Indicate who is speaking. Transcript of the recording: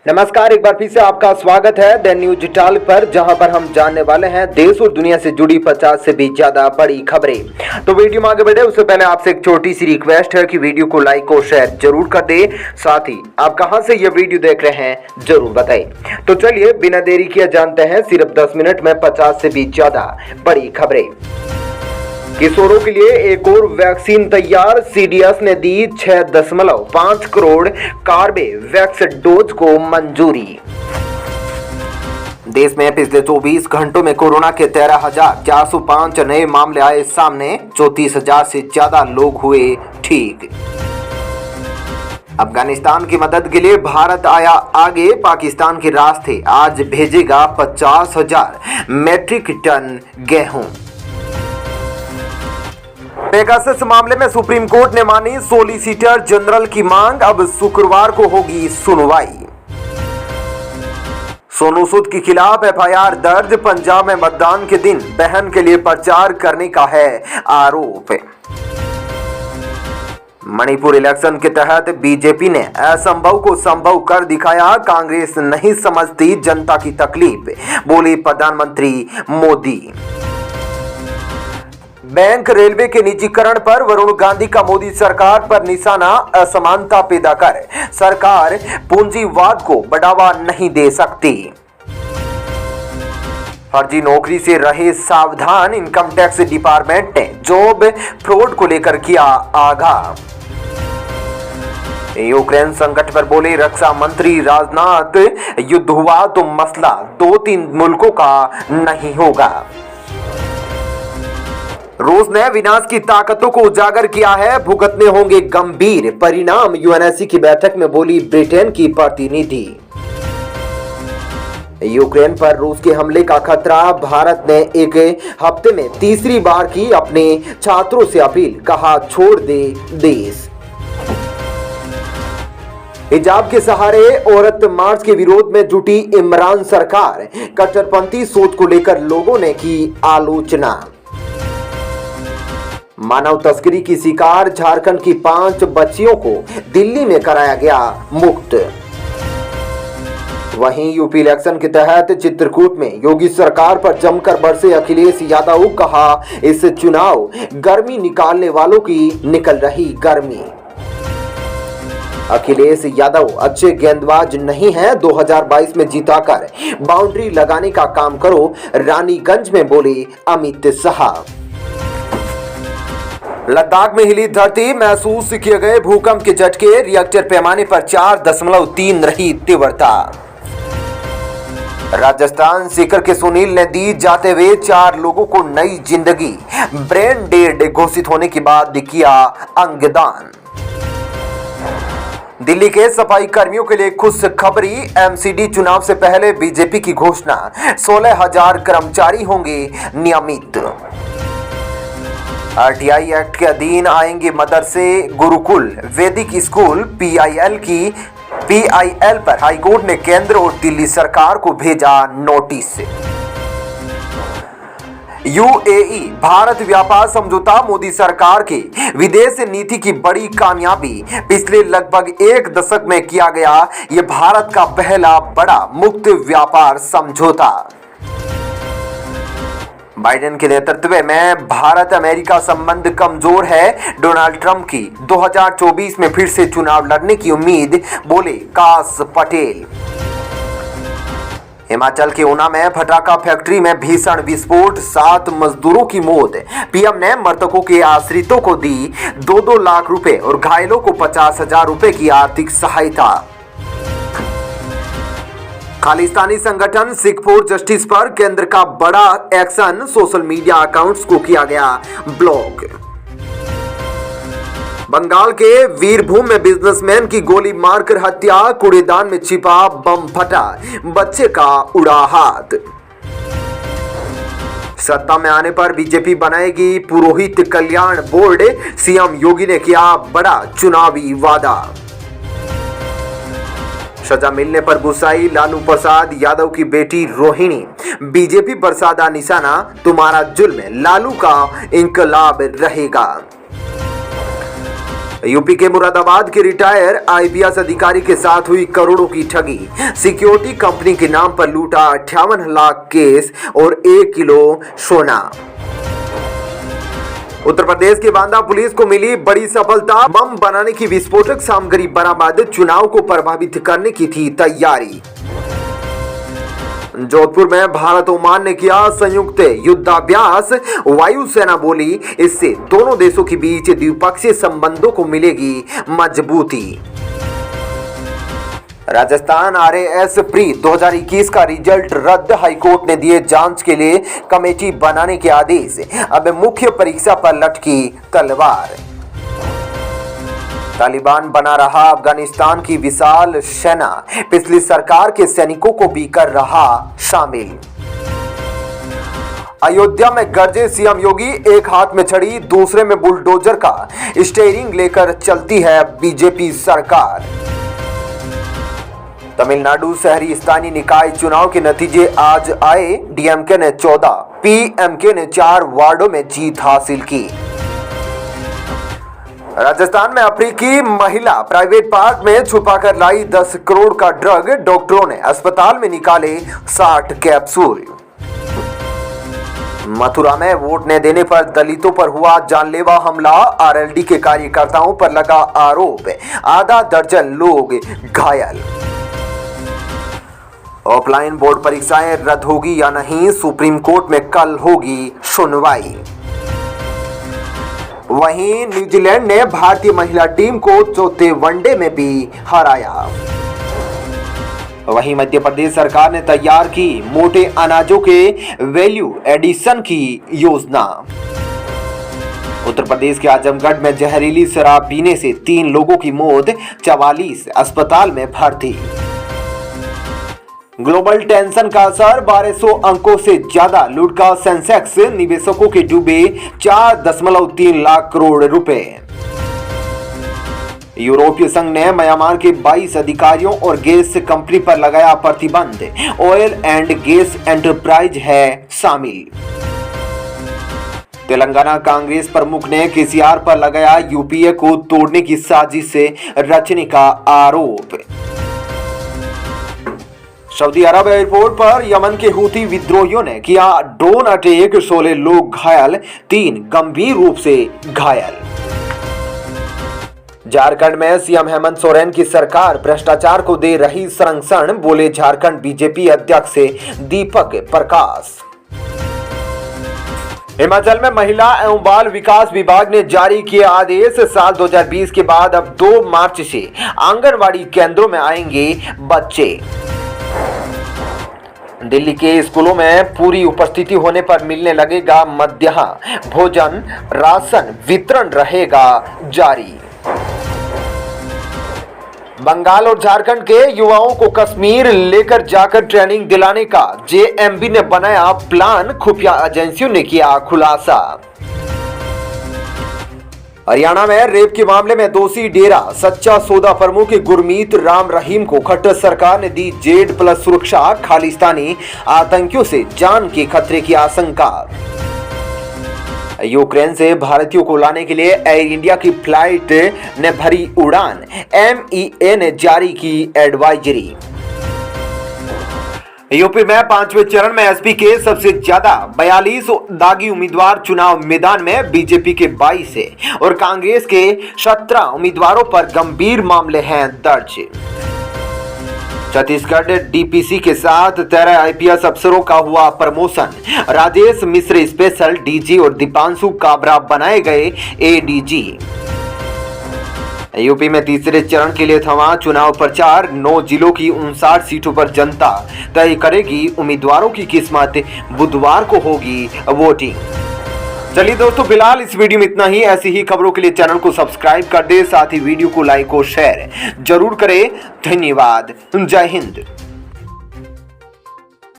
Speaker 1: नमस्कार, एक बार फिर से आपका स्वागत है द न्यूज टाल पर, जहां पर हम जानने वाले हैं देश और दुनिया से जुड़ी 50 से भी ज्यादा बड़ी खबरें। तो वीडियो में आगे बढ़े उससे पहले आपसे एक छोटी सी रिक्वेस्ट है कि वीडियो को लाइक और शेयर जरूर कर दे। साथ ही आप कहां से ये वीडियो देख रहे हैं जरूर बताएं। तो चलिए बिना देरी किए जानते हैं सिर्फ 10 मिनट में 50 से भी ज्यादा बड़ी खबरें। किशोरों के लिए एक और वैक्सीन तैयार, सीडीएस ने दी 6.5 करोड़ कार्बेवैक्स डोज को मंजूरी। देश में पिछले 24 घंटों में कोरोना के 13,405 नए मामले आए सामने, 34,000 से ज्यादा लोग हुए ठीक। अफगानिस्तान की मदद के लिए भारत आया आगे, पाकिस्तान के रास्ते आज भेजेगा 50,000 मैट्रिक टन गेहूं। पेगासस मामले में सुप्रीम कोर्ट ने मानी सॉलिसिटर जनरल की मांग, अब शुक्रवार को होगी सुनवाई। सोनू सूद के खिलाफ एफआईआर दर्ज, पंजाब में मतदान के दिन बहन के लिए प्रचार करने का है आरोप। मणिपुर इलेक्शन के तहत बीजेपी ने असंभव को संभव कर दिखाया, कांग्रेस नहीं समझती जनता की तकलीफ, बोले प्रधानमंत्री मोदी। बैंक रेलवे के निजीकरण पर वरुण गांधी का मोदी सरकार पर निशाना, असमानता पैदा कर सरकार पूंजीवाद को बढ़ावा नहीं दे सकती। फर्जी नौकरी से रहे सावधान, इनकम टैक्स डिपार्टमेंट ने जॉब फ्रॉड को लेकर किया आगाह। यूक्रेन संकट पर बोले रक्षा मंत्री राजनाथ, युद्ध हुआ तो मसला 2-3 मुल्कों का नहीं होगा। रूस ने विनाश की ताकतों को उजागर किया है, भुगतने होंगे गंभीर परिणाम, यूएनएससी की बैठक में बोली ब्रिटेन की प्रतिनिधि। यूक्रेन पर रूस के हमले का खतरा, भारत ने एक हफ्ते में तीसरी बार की अपने छात्रों से अपील, कहा छोड़ दे देश। हिजाब के सहारे औरत मार्च के विरोध में जुटी इमरान सरकार, कट्टरपंथी सोच को लेकर लोगों ने की आलोचना। मानव तस्करी की शिकार झारखंड की 5 बच्चियों को दिल्ली में कराया गया मुक्त। वहीं यूपी इलेक्शन के तहत चित्रकूट में योगी सरकार पर जमकर बरसे अखिलेश यादव, कहा इस चुनाव गर्मी निकालने वालों की निकल रही गर्मी। अखिलेश यादव अच्छे गेंदबाज नहीं हैं, 2022 में जीताकर बाउंड्री लगाने का काम करो, रानीगंज में बोले अमित शाह। लद्दाख में हिली धरती, महसूस किए गए भूकंप के झटके, रिएक्टर पैमाने पर 4.3 रही तीव्रता। राजस्थान सीकर के सुनील ने दी जाते हुए 4 लोगों को नई जिंदगी, ब्रेन डेड घोषित होने के बाद किया अंगदान। दिल्ली के सफाई कर्मियों के लिए खुशखबरी, एमसीडी चुनाव से पहले बीजेपी की घोषणा, 16,000 कर्मचारी होंगे नियमित। आरटीआई एक्ट के अधीन आएंगे मदरसे, गुरुकुल, वैदिक स्कूल, पीआईएल पर हाईकोर्ट ने केंद्र और दिल्ली सरकार को भेजा नोटिस। यूएई भारत व्यापार समझौता, मोदी सरकार की विदेश नीति की बड़ी कामयाबी, पिछले लगभग 1 दशक में किया गया ये भारत का पहला बड़ा मुक्त व्यापार समझौता। बाइडेन के नेतृत्व में भारत अमेरिका संबंध कमजोर है, डोनाल्ड ट्रंप की 2024 में फिर से चुनाव लड़ने की उम्मीद, बोले काश पटेल। हिमाचल के ऊना में पटाखा फैक्ट्री में भीषण विस्फोट, 7 मजदूरों की मौत, पीएम ने मृतकों के आश्रितों को दी 2-2 लाख रुपए और घायलों को 50,000 रुपए की आर्थिक सहायता। खालिस्तानी संगठन सिख फॉर जस्टिस पर केंद्र का बड़ा एक्शन, सोशल मीडिया अकाउंट्स को किया गया ब्लॉक। बंगाल के वीरभूम में बिजनेसमैन की गोली मारकर हत्या, कूड़ेदान में छिपा बम फटा, बच्चे का उड़ा हाथ। सत्ता में आने पर बीजेपी बनाएगी पुरोहित कल्याण बोर्ड, सीएम योगी ने किया बड़ा चुनावी वादा। सजा मिलने पर गुस्साई लालू प्रसाद यादव की बेटी रोहिणी, बीजेपी पर साधा निशाना, तुम्हारा जुल्म लालू का इंकलाब रहेगा। यूपी के मुरादाबाद के रिटायर आईपीएस अधिकारी के साथ हुई करोड़ों की ठगी। सिक्योरिटी कंपनी के नाम पर लूटा 58 लाख केस और 1 किलो सोना। उत्तर प्रदेश के बांदा पुलिस को मिली बड़ी सफलता। बम बनाने की विस्फोटक सामग्री बरामद। चुनाव को प्रभावित करने की थी तैयारी। जोधपुर में भारत ओमान ने किया संयुक्त युद्धाभ्यास। वायुसेना बोली इससे दोनों देशों के बीच द्विपक्षीय संबंधों को मिलेगी मजबूती। राजस्थान आरएएस प्री 2021 का रिजल्ट रद्द। हाईकोर्ट ने दिए जांच के लिए कमेटी बनाने के आदेश। अब मुख्य परीक्षा पर लटकी तलवार। तालिबान बना रहा अफगानिस्तान की विशाल सेना। पिछली सरकार के सैनिकों को भी कर रहा शामिल। अयोध्या में गरजे सीएम योगी। एक हाथ में छड़ी दूसरे में बुलडोजर का स्टीयरिंग लेकर चलती है बीजेपी सरकार। तमिलनाडु शहरी स्थानीय निकाय चुनाव के नतीजे आज आए। डीएमके ने 14, पीएमके ने 4 वार्डों में जीत हासिल की। राजस्थान में अफ्रीकी महिला प्राइवेट पार्क में छुपाकर लाई 10 करोड़ का ड्रग। डॉक्टरों ने अस्पताल में निकाले 60 कैप्सूल। मथुरा में वोट न देने पर दलितों पर हुआ जानलेवा हमला। आरएलडी के कार्यकर्ताओं पर लगा आरोप। आधा दर्जन लोग घायल। ऑफलाइन बोर्ड परीक्षाएं रद्द होगी या नहीं, सुप्रीम कोर्ट में कल होगी सुनवाई। वहीं न्यूजीलैंड ने भारतीय महिला टीम को चौथे वनडे में भी हराया। वहीं मध्य प्रदेश सरकार ने तैयार की मोटे अनाजों के वैल्यू एडिशन की योजना। उत्तर प्रदेश के आजमगढ़ में जहरीली शराब पीने से 3 लोगों की मौत, 44 अस्पताल में भर्ती। ग्लोबल टेंशन का असर, 1200 अंकों से ज्यादा लुढ़का सेंसेक्स। निवेशकों के डूबे 4.3 लाख करोड़ रुपए। यूरोपीय संघ ने म्यांमार के 22 अधिकारियों और गैस कंपनी पर लगाया प्रतिबंध। ऑयल एंड गैस एंटरप्राइज है शामिल। तेलंगाना कांग्रेस प्रमुख ने केसीआर पर लगाया यूपीए को तोड़ने की साजिश से रचने का आरोप। सऊदी अरब एयरपोर्ट पर यमन के हूती विद्रोहियों ने किया ड्रोन अटैक। 16 लोग घायल, 3 गंभीर रूप से घायल। झारखंड में सीएम हेमंत सोरेन की सरकार भ्रष्टाचार को दे रही संरक्षण, बोले झारखंड बीजेपी अध्यक्ष दीपक प्रकाश। हिमाचल में महिला एवं बाल विकास विभाग ने जारी किए आदेश। साल 2020 के बाद अब 2 मार्च से आंगनवाड़ी केंद्रों में आएंगे बच्चे। दिल्ली के स्कूलों में पूरी उपस्थिति होने पर मिलने लगेगा मध्याह्न भोजन। राशन वितरण रहेगा जारी। बंगाल और झारखंड के युवाओं को कश्मीर लेकर जाकर ट्रेनिंग दिलाने का जेएमबी ने बनाया प्लान। खुफिया एजेंसियों ने किया खुलासा। हरियाणा में रेप के मामले में दोषी डेरा सच्चा सौदा प्रमुख गुरमीत राम रहीम को खट्टर सरकार ने दी Z+ सुरक्षा। खालिस्तानी आतंकियों से जान के खतरे की आशंका। यूक्रेन से भारतीयों को लाने के लिए एयर इंडिया की फ्लाइट ने भरी उड़ान। MEA ने जारी की एडवाइजरी। यूपी में 5वें चरण में एसपी के सबसे ज्यादा 42 दागी उम्मीदवार चुनाव मैदान में। बीजेपी के 22 और कांग्रेस के 17 उम्मीदवारों पर गंभीर मामले हैं दर्ज। छत्तीसगढ़ डीपीसी के साथ 13 आईपीएस अफसरों का हुआ प्रमोशन। राजेश मिश्र स्पेशल डीजी और दीपांशु काबरा बनाए गए एडीजी। यूपी में तीसरे चरण के लिए थमा चुनाव प्रचार। 9 जिलों की 59 सीटों पर जनता तय करेगी उम्मीदवारों की किस्मत। बुधवार को होगी वोटिंग। चलिए दोस्तों, फिलहाल इस वीडियो में इतना ही। ऐसी ही खबरों के लिए चैनल को सब्सक्राइब कर दे, साथ ही वीडियो को लाइक और शेयर जरूर करें। धन्यवाद। जय हिंद।